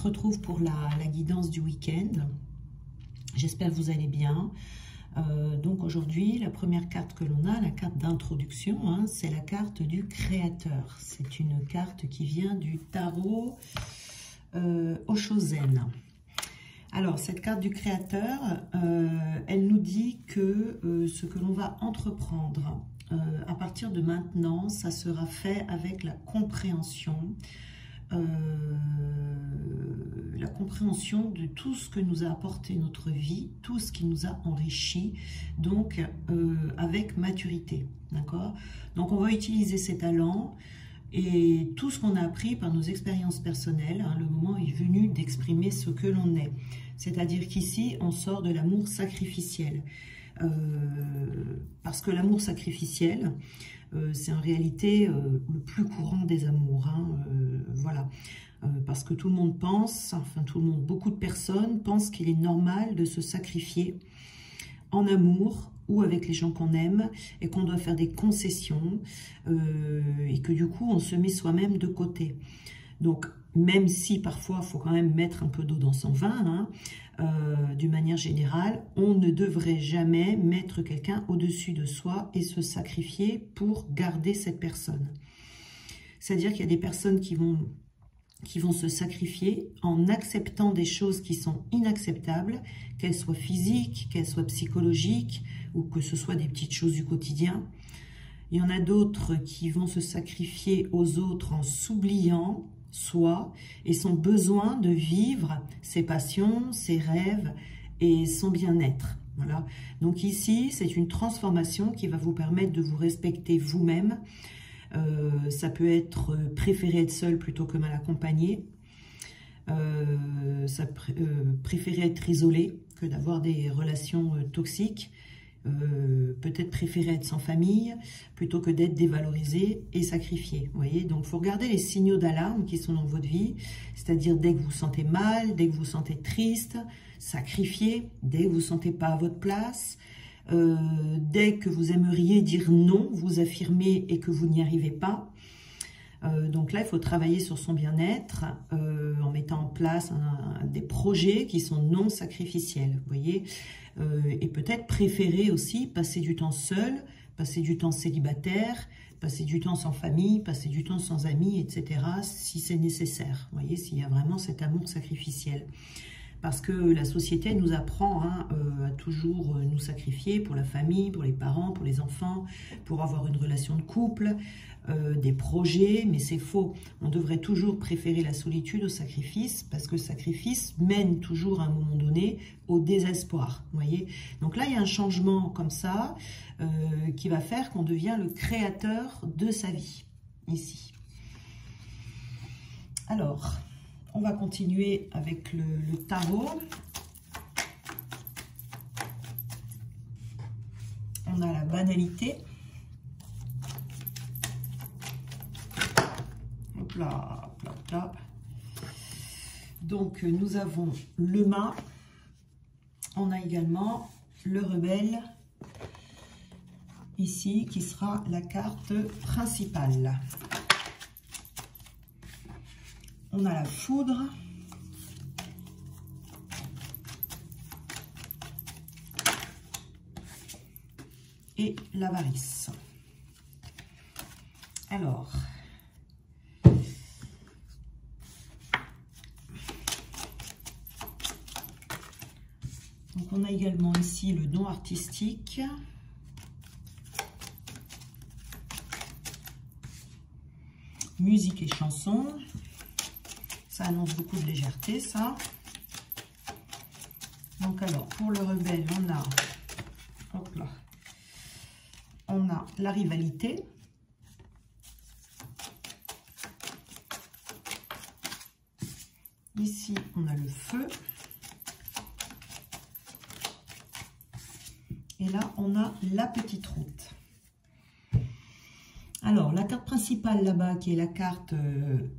retrouve pour la guidance du week-end. J'espère que vous allez bien. Donc aujourd'hui, la première carte que l'on a, la carte d'introduction, hein, c'est la carte du créateur. C'est une carte qui vient du tarot Oshozen. Alors, cette carte du créateur, elle nous dit que ce que l'on va entreprendre à partir de maintenant, ça sera fait avec la compréhension de tout ce que nous a apporté notre vie, tout ce qui nous a enrichi, donc avec maturité, d'accord? Donc on va utiliser ces talents et tout ce qu'on a appris par nos expériences personnelles, hein, le moment est venu d'exprimer ce que l'on est. C'est-à-dire qu'ici, on sort de l'amour sacrificiel. Parce que l'amour sacrificiel, c'est en réalité le plus courant des amours, hein, voilà. Parce que tout le monde pense, enfin tout le monde, beaucoup de personnes pensent qu'il est normal de se sacrifier en amour ou avec les gens qu'on aime et qu'on doit faire des concessions et que du coup on se met soi-même de côté. Donc même si parfois il faut quand même mettre un peu d'eau dans son vin, hein, d'une manière générale, on ne devrait jamais mettre quelqu'un au-dessus de soi et se sacrifier pour garder cette personne. C'est-à-dire qu'il y a des personnes qui vont se sacrifier en acceptant des choses qui sont inacceptables, qu'elles soient physiques, qu'elles soient psychologiques, ou que ce soit des petites choses du quotidien. Il y en a d'autres qui vont se sacrifier aux autres en s'oubliant soi et son besoin de vivre ses passions, ses rêves et son bien-être. Voilà. Donc ici, c'est une transformation qui va vous permettre de vous respecter vous-même. Ça peut être préférer être seul plutôt que mal accompagné. Préférer être isolé que d'avoir des relations toxiques. Peut-être préférer être sans famille plutôt que d'être dévalorisé et sacrifié. Vous voyez, donc il faut regarder les signaux d'alarme qui sont dans votre vie, c'est-à-dire dès que vous vous sentez mal, dès que vous vous sentez triste, sacrifié, dès que vous ne vous sentez pas à votre place, dès que vous aimeriez dire non, vous affirmez et que vous n'y arrivez pas. Donc là, il faut travailler sur son bien-être en mettant en place des projets qui sont non sacrificiels, vous voyez, et peut-être préférer aussi passer du temps seul, passer du temps célibataire, passer du temps sans famille, passer du temps sans amis, etc., si c'est nécessaire, vous voyez, s'il y a vraiment cet amour sacrificiel. Parce que la société nous apprend hein, à toujours nous sacrifier pour la famille, pour les parents, pour les enfants, pour avoir une relation de couple, des projets, mais c'est faux. On devrait toujours préférer la solitude au sacrifice, parce que le sacrifice mène toujours à un moment donné au désespoir. Vous voyez. Donc là, il y a un changement comme ça qui va faire qu'on devient le créateur de sa vie, ici. Alors, on va continuer avec le tarot. On a la banalité. Hop là, hop là, hop là. Donc, nous avons le mât. On a également le rebelle, ici, qui sera la carte principale. On a la foudre. Et l'avarice. Alors, donc on a également ici le don artistique. Musique et chansons. Ça annonce beaucoup de légèreté, ça. Donc alors, pour le rebelle, on a, hop là, on a la rivalité. Ici, on a le feu. Et là, on a la petite route. Alors, la carte principale là-bas, qui est la carte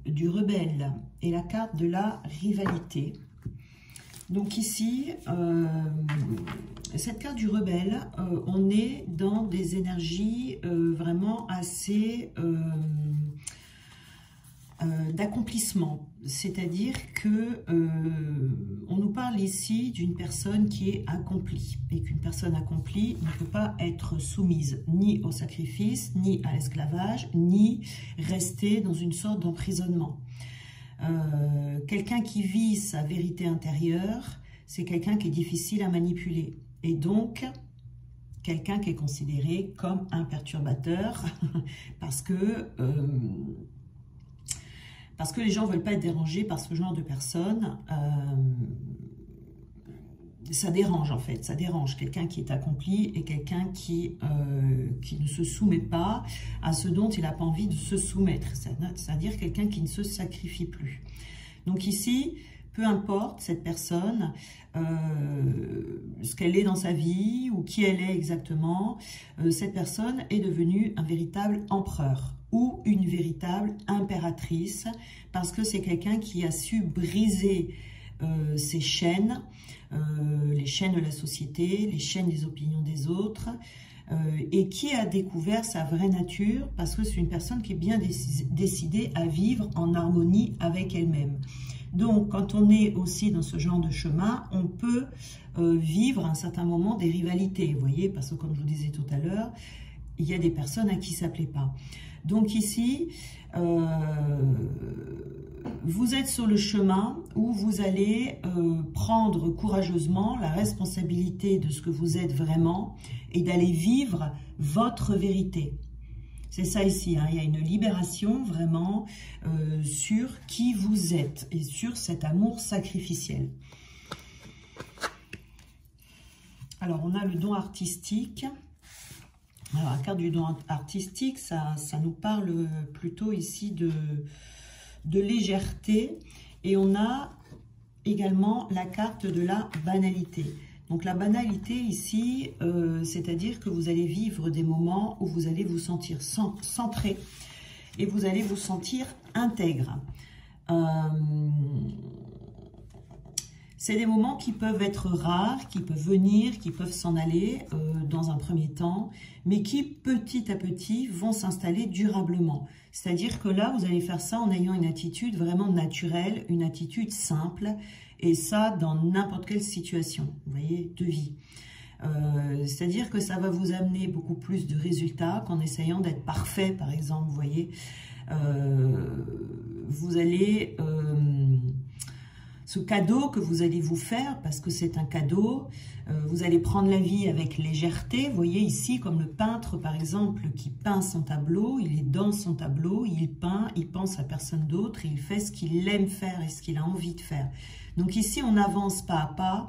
du rebelle, et la carte de la rivalité. Donc ici, cette carte du rebelle, on est dans des énergies vraiment assez d'accomplissement. C'est-à-dire que on nous parle ici d'une personne qui est accomplie. Et qu'une personne accomplie ne peut pas être soumise ni au sacrifice, ni à l'esclavage, ni rester dans une sorte d'emprisonnement. Quelqu'un qui vit sa vérité intérieure, c'est quelqu'un qui est difficile à manipuler. Et donc, quelqu'un qui est considéré comme un perturbateur parce que les gens ne veulent pas être dérangés par ce genre de personnes. Ça dérange en fait, ça dérange quelqu'un qui est accompli et quelqu'un qui ne se soumet pas à ce dont il n'a pas envie de se soumettre, c'est-à-dire quelqu'un qui ne se sacrifie plus. Donc ici, peu importe cette personne, ce qu'elle est dans sa vie ou qui elle est exactement, cette personne est devenue un véritable empereur ou une véritable impératrice parce que c'est quelqu'un qui a su briser ces chaînes, les chaînes de la société, les chaînes des opinions des autres, et qui a découvert sa vraie nature parce que c'est une personne qui est bien décidée à vivre en harmonie avec elle-même. Donc, quand on est aussi dans ce genre de chemin, on peut vivre à un certain moment des rivalités, vous voyez, parce que comme je vous disais tout à l'heure, il y a des personnes à qui ça ne plaît pas. Donc ici, vous êtes sur le chemin où vous allez prendre courageusement la responsabilité de ce que vous êtes vraiment et d'aller vivre votre vérité. C'est ça ici, hein. Il y a une libération vraiment sur qui vous êtes et sur cet amour sacrificiel. Alors, on a le don artistique. Alors, la carte du don artistique, ça nous parle plutôt ici de légèreté. Et on a également la carte de la banalité. Donc la banalité ici, c'est-à-dire que vous allez vivre des moments où vous allez vous sentir centré et vous allez vous sentir intègre. C'est des moments qui peuvent être rares, qui peuvent venir, qui peuvent s'en aller dans un premier temps, mais qui petit à petit vont s'installer durablement. C'est-à-dire que là, vous allez faire ça en ayant une attitude vraiment naturelle, une attitude simple, et ça dans n'importe quelle situation, vous voyez, de vie. C'est-à-dire que ça va vous amener beaucoup plus de résultats qu'en essayant d'être parfait, par exemple, vous voyez. Vous allez... ce cadeau que vous allez vous faire, parce que c'est un cadeau, vous allez prendre la vie avec légèreté. Vous voyez ici, comme le peintre, par exemple, qui peint son tableau, il est dans son tableau, il peint, il pense à personne d'autre, il fait ce qu'il aime faire et ce qu'il a envie de faire. Donc ici, on avance pas à pas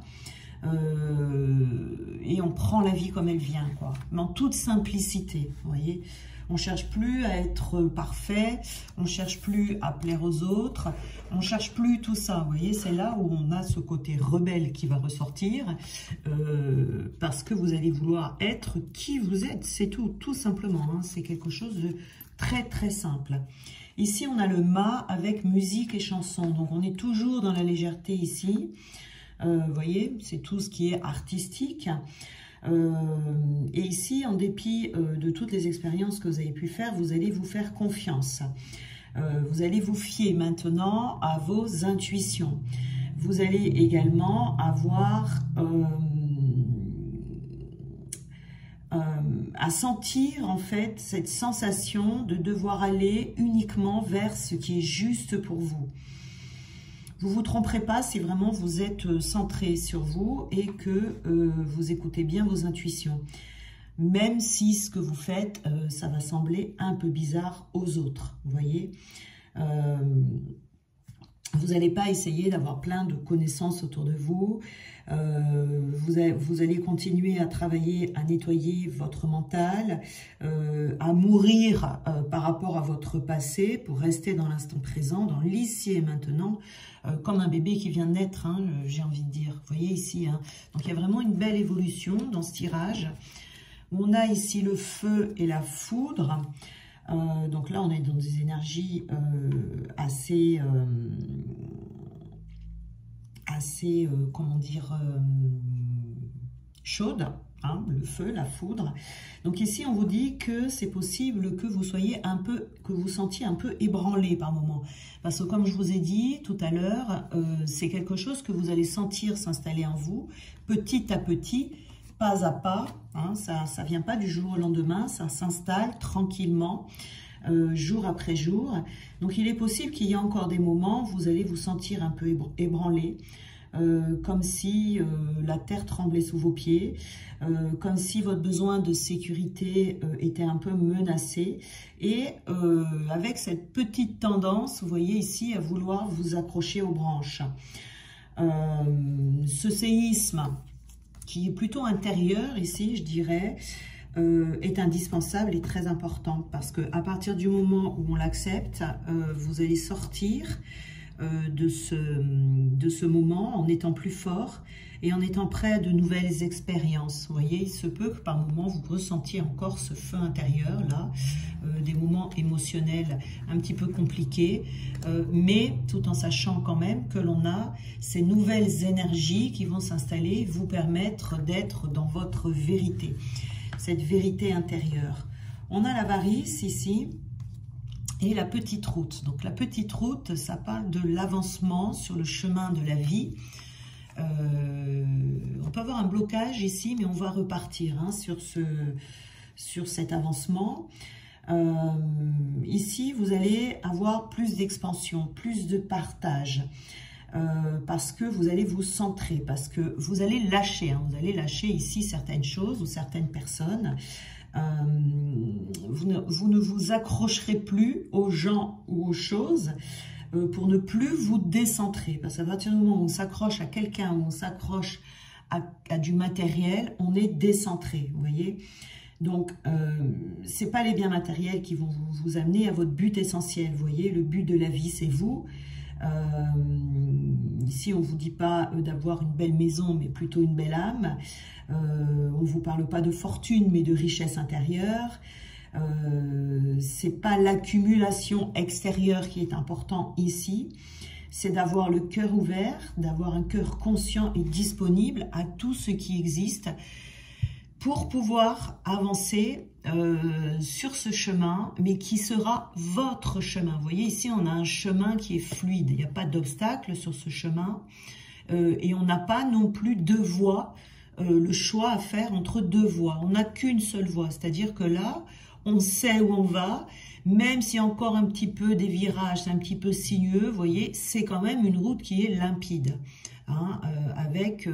et on prend la vie comme elle vient, quoi. Mais en toute simplicité, vous voyez. On ne cherche plus à être parfait, on ne cherche plus à plaire aux autres, on ne cherche plus tout ça, vous voyez, c'est là où on a ce côté rebelle qui va ressortir, parce que vous allez vouloir être qui vous êtes, c'est tout simplement, hein, c'est quelque chose de très très simple. Ici, on a le mât avec musique et chanson, donc on est toujours dans la légèreté ici, vous voyez, c'est tout ce qui est artistique. Et ici, en dépit de toutes les expériences que vous avez pu faire, vous allez vous faire confiance. Vous allez vous fier maintenant à vos intuitions. Vous allez également avoir à sentir en fait cette sensation de devoir aller uniquement vers ce qui est juste pour vous. Vous ne vous tromperez pas si vraiment vous êtes centré sur vous et que vous écoutez bien vos intuitions. Même si ce que vous faites, ça va sembler un peu bizarre aux autres, vous voyez. Vous n'allez pas essayer d'avoir plein de connaissances autour de vous. Vous allez continuer à travailler, à nettoyer votre mental, à mourir par rapport à votre passé pour rester dans l'instant présent, dans l'ici et maintenant, comme un bébé qui vient de naître, hein, j'ai envie de dire. Vous voyez ici, hein. Donc il y a vraiment une belle évolution dans ce tirage. On a ici le feu et la foudre. Donc là, on est dans des énergies assez, comment dire, chaudes. hein, le feu, la foudre. Donc ici, on vous dit que c'est possible que vous soyez que vous sentiez un peu ébranlé par moment. Parce que comme je vous ai dit tout à l'heure, c'est quelque chose que vous allez sentir s'installer en vous, petit à petit, pas à pas, hein, ça vient pas du jour au lendemain, ça s'installe tranquillement, jour après jour. Donc il est possible qu'il y ait encore des moments où vous allez vous sentir un peu ébranlé, comme si la terre tremblait sous vos pieds, comme si votre besoin de sécurité était un peu menacé, et avec cette petite tendance, vous voyez ici, à vouloir vous accrocher aux branches. Ce séisme, qui est plutôt intérieur ici, je dirais, est indispensable et très important, parce qu'à partir du moment où on l'accepte, vous allez sortir de ce moment en étant plus fort et en étant prêt à de nouvelles expériences. Vous voyez, il se peut que par moment vous ressentiez encore ce feu intérieur là, des moments émotionnels un petit peu compliqués, mais tout en sachant quand même que l'on a ces nouvelles énergies qui vont s'installer, vous permettre d'être dans votre vérité, cette vérité intérieure. On a l'avarice ici et la petite route. Donc la petite route, ça parle de l'avancement sur le chemin de la vie. On peut avoir un blocage ici, mais on va repartir hein, sur cet avancement. Ici, vous allez avoir plus d'expansion, plus de partage, parce que vous allez vous centrer, parce que vous allez lâcher, hein, vous allez lâcher ici certaines choses ou certaines personnes. Vous ne vous accrocherez plus aux gens ou aux choses pour ne plus vous décentrer. Parce qu'à partir du moment où on s'accroche à quelqu'un, où on s'accroche à du matériel, on est décentré, vous voyez. Donc, ce n'est pas les biens matériels qui vont vous amener à votre but essentiel, vous voyez. Le but de la vie, c'est vous. Ici, on ne vous dit pas d'avoir une belle maison, mais plutôt une belle âme. On ne vous parle pas de fortune, mais de richesse intérieure. C'est pas l'accumulation extérieure qui est important ici. C'est d'avoir le cœur ouvert, d'avoir un cœur conscient et disponible à tout ce qui existe pour pouvoir avancer sur ce chemin, mais qui sera votre chemin. Vous voyez, ici, on a un chemin qui est fluide. Il n'y a pas d'obstacle sur ce chemin. Et on n'a pas non plus deux voies, le choix à faire entre deux voies. On n'a qu'une seule voie. C'est-à-dire que là, on sait où on va, même s'il y a encore un petit peu des virages, un petit peu sinueux, vous voyez, c'est quand même une route qui est limpide. Hein, avec...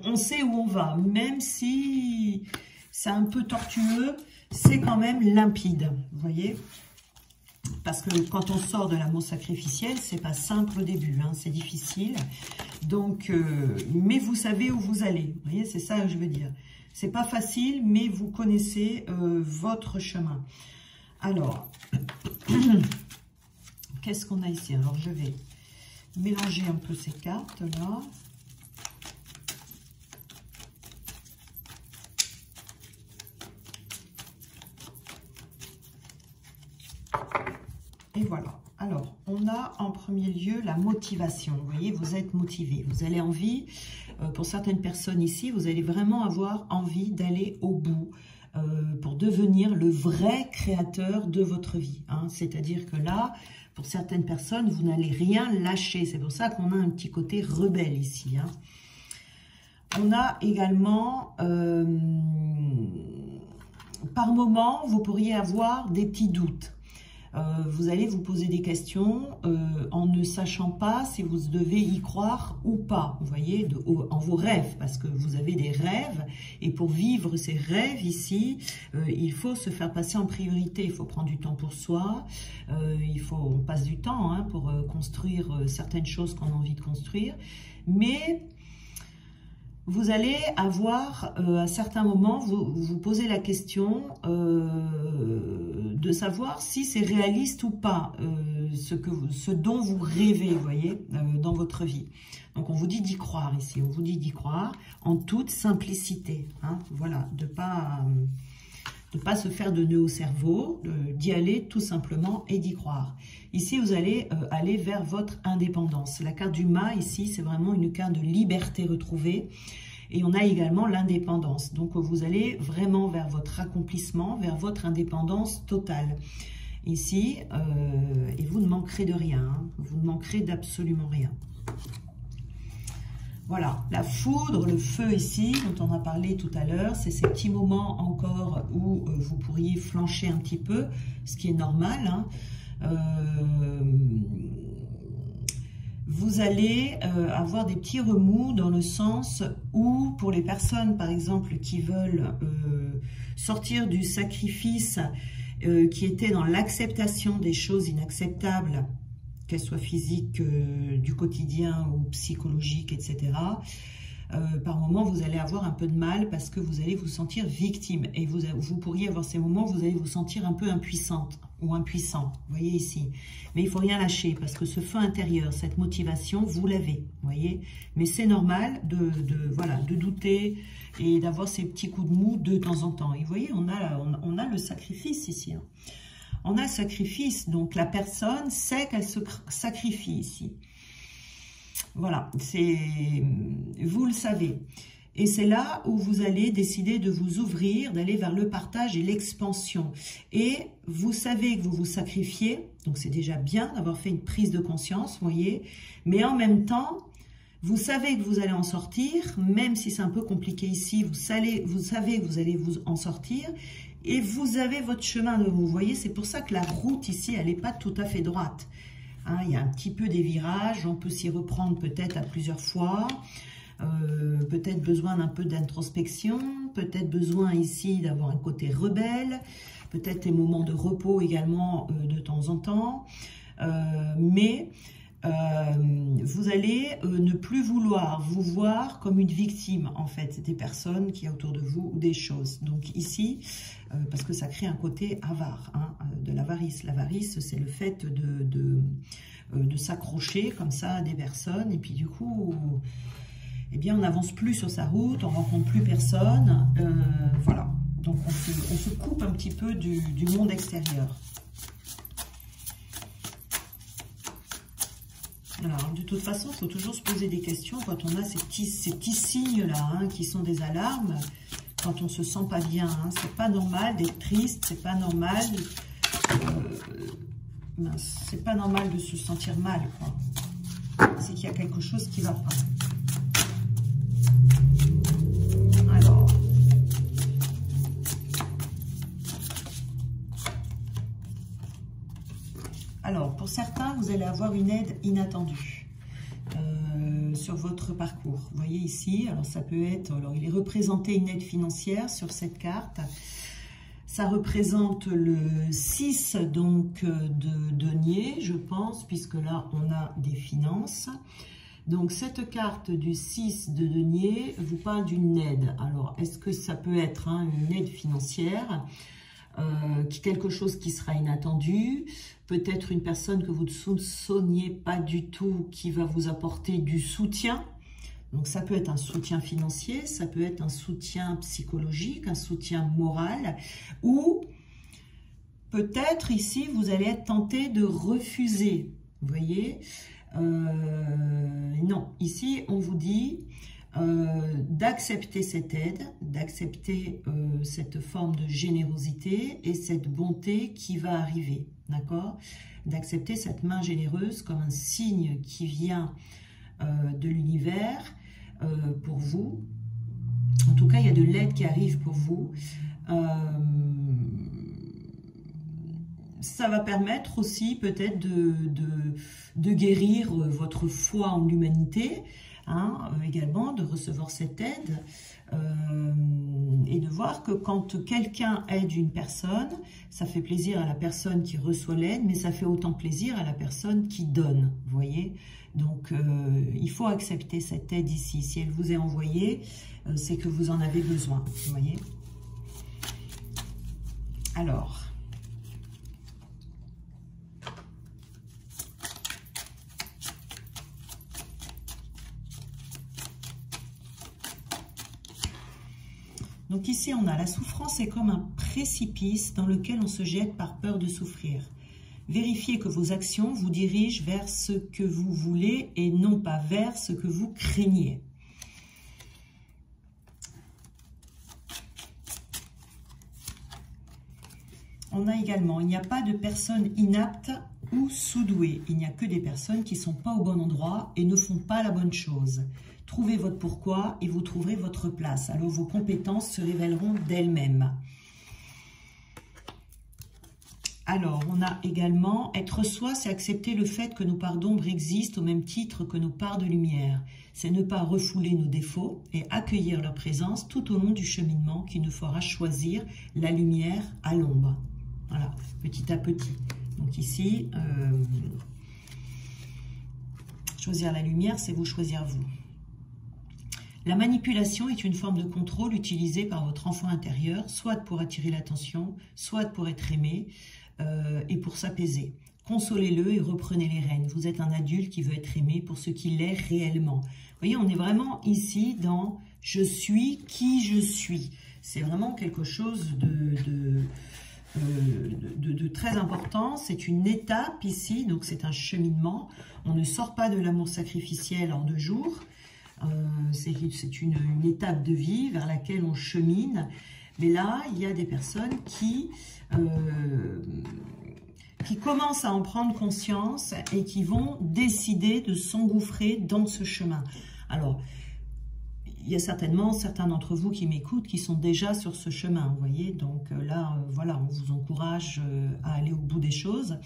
on sait où on va, même si c'est un peu tortueux, c'est quand même limpide, vous voyez. Parce que quand on sort de l'amour sacrificiel, c'est pas simple au début, hein, c'est difficile. Donc, mais vous savez où vous allez, vous voyez, c'est ça que je veux dire. C'est pas facile, mais vous connaissez votre chemin. Alors, qu'est-ce qu'on a ici? Alors, je vais mélanger un peu ces cartes-là. Et voilà. Alors, on a en premier lieu la motivation. Vous voyez, vous êtes motivé. Vous avez envie, pour certaines personnes ici, vous allez vraiment avoir envie d'aller au bout pour devenir le vrai créateur de votre vie. Hein. C'est-à-dire que là, pour certaines personnes, vous n'allez rien lâcher. C'est pour ça qu'on a un petit côté rebelle ici. Hein. On a également, par moment, vous pourriez avoir des petits doutes. Vous allez vous poser des questions en ne sachant pas si vous devez y croire ou pas, vous voyez, en vos rêves, parce que vous avez des rêves, et pour vivre ces rêves ici, il faut se faire passer en priorité, il faut prendre du temps pour soi, on passe du temps hein, pour construire certaines choses qu'on a envie de construire, mais... Vous allez avoir, à certains moments, vous posez la question de savoir si c'est réaliste ou pas, ce dont vous rêvez, vous voyez, dans votre vie. Donc, on vous dit d'y croire ici, on vous dit d'y croire en toute simplicité. Hein, voilà, de pas se faire de nœud au cerveau, d'y aller tout simplement et d'y croire. Ici, vous allez aller vers votre indépendance. La carte du mât, ici, c'est vraiment une carte de liberté retrouvée. Et on a également l'indépendance. Donc, vous allez vraiment vers votre accomplissement, vers votre indépendance totale. Ici, et vous ne manquerez de rien. Hein. Vous ne manquerez d'absolument rien. Voilà, la foudre, le feu ici, dont on a parlé tout à l'heure, c'est ces petits moments encore où vous pourriez flancher un petit peu, ce qui est normal. Hein. Vous allez avoir des petits remous dans le sens où, pour les personnes, par exemple, qui veulent sortir du sacrifice, qui était dans l'acceptation des choses inacceptables, qu'elles soient physiques, du quotidien ou psychologiques, etc. Par moment, vous allez avoir un peu de mal parce que vous allez vous sentir victime. Et vous pourriez avoir ces moments où vous allez vous sentir un peu impuissante ou impuissant. Vous voyez ici. Mais il ne faut rien lâcher parce que ce feu intérieur, cette motivation, vous l'avez. Vous voyez. Mais c'est normal de douter et d'avoir ces petits coups de mou de temps en temps. Et vous voyez, on a le sacrifice ici. Hein. On a le sacrifice, donc la personne sait qu'elle se sacrifie ici. Voilà, vous le savez. Et c'est là où vous allez décider de vous ouvrir, d'aller vers le partage et l'expansion. Et vous savez que vous vous sacrifiez, donc c'est déjà bien d'avoir fait une prise de conscience, vous voyez. Mais en même temps, vous savez que vous allez en sortir, même si c'est un peu compliqué ici, vous savez que vous allez vous en sortir. Et vous avez votre chemin devant vous. Vous voyez, c'est pour ça que la route ici, elle n'est pas tout à fait droite. Hein, il y a un petit peu des virages, on peut s'y reprendre peut-être à plusieurs fois. Peut-être besoin d'un peu d'introspection, peut-être besoin ici d'avoir un côté rebelle, peut-être des moments de repos également de temps en temps. Mais vous allez ne plus vouloir vous voir comme une victime, en fait, des personnes qui y a autour de vous ou des choses. Donc ici, parce que ça crée un côté avare, hein, de l'avarice. L'avarice, c'est le fait de s'accrocher comme ça à des personnes. Et puis du coup, eh bien, on n'avance plus sur sa route, on ne rencontre plus personne. Voilà. Donc on se coupe un petit peu du monde extérieur. Alors, de toute façon, il faut toujours se poser des questions quand on a ces petits signes-là, hein, qui sont des alarmes, quand on ne se sent pas bien. Hein. C'est pas normal d'être triste, c'est pas normal. C'est pas normal de se sentir mal, quoi. C'est qu'il y a quelque chose qui ne va pas. Alors, pour certains, vous allez avoir une aide inattendue sur votre parcours. Vous voyez ici, alors ça peut être, alors il est représenté une aide financière sur cette carte. Ça représente le 6 donc de denier, je pense, puisque là on a des finances. Donc cette carte du 6 de denier vous parle d'une aide. Alors, est-ce que ça peut être une aide financière ? Quelque chose qui sera inattendu, peut-être une personne que vous ne soupçonniez pas du tout qui va vous apporter du soutien. Donc ça peut être un soutien financier, ça peut être un soutien psychologique, un soutien moral, ou peut-être ici vous allez être tenté de refuser, vous voyez. Non, ici on vous dit d'accepter cette aide, d'accepter cette forme de générosité et cette bonté qui va arriver, d'accord? D'accepter cette main généreuse comme un signe qui vient de l'univers pour vous. En tout cas, il y a de l'aide qui arrive pour vous. Ça va permettre aussi peut-être de guérir votre foi en l'humanité, hein, également de recevoir cette aide et de voir que quand quelqu'un aide une personne, ça fait plaisir à la personne qui reçoit l'aide, mais ça fait autant plaisir à la personne qui donne, vous voyez. Donc il faut accepter cette aide ici. Si elle vous est envoyée, c'est que vous en avez besoin, vous voyez. Alors, donc ici, on a la souffrance est comme un précipice dans lequel on se jette par peur de souffrir. Vérifiez que vos actions vous dirigent vers ce que vous voulez et non pas vers ce que vous craignez. on a également, il n'y a pas de personnes inaptes ou sous-douées. Il n'y a que des personnes qui ne sont pas au bon endroit et ne font pas la bonne chose. Trouvez votre pourquoi et vous trouverez votre place. Alors vos compétences se révéleront d'elles-mêmes. Alors, on a également, être soi, c'est accepter le fait que nos parts d'ombre existent au même titre que nos parts de lumière. C'est ne pas refouler nos défauts et accueillir leur présence tout au long du cheminement qui nous fera choisir la lumière à l'ombre. Voilà, petit à petit. Donc ici, choisir la lumière, c'est vous choisir vous. La manipulation est une forme de contrôle utilisée par votre enfant intérieur, soit pour attirer l'attention, soit pour être aimé, et pour s'apaiser. Consolez-le et reprenez les rênes. Vous êtes un adulte qui veut être aimé pour ce qu'il est réellement. Vous voyez, on est vraiment ici dans « je suis qui je suis ». C'est vraiment quelque chose de très important. C'est une étape ici, donc c'est un cheminement. On ne sort pas de l'amour sacrificiel en 2 jours. C'est une étape de vie vers laquelle on chemine. Mais là, il y a des personnes qui commencent à en prendre conscience et qui vont décider de s'engouffrer dans ce chemin. Alors, il y a certainement certains d'entre vous qui m'écoutent qui sont déjà sur ce chemin, vous voyez. Donc là, voilà, on vous encourage à aller au bout des choses.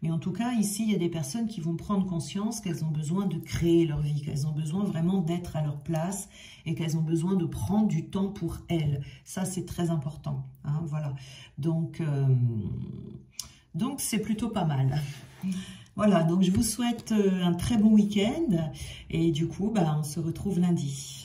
Mais en tout cas, ici, il y a des personnes qui vont prendre conscience qu'elles ont besoin de créer leur vie, qu'elles ont besoin vraiment d'être à leur place et qu'elles ont besoin de prendre du temps pour elles. Ça, c'est très important, hein, voilà. Donc c'est plutôt pas mal. Voilà, donc je vous souhaite un très bon week-end et du coup, on se retrouve lundi.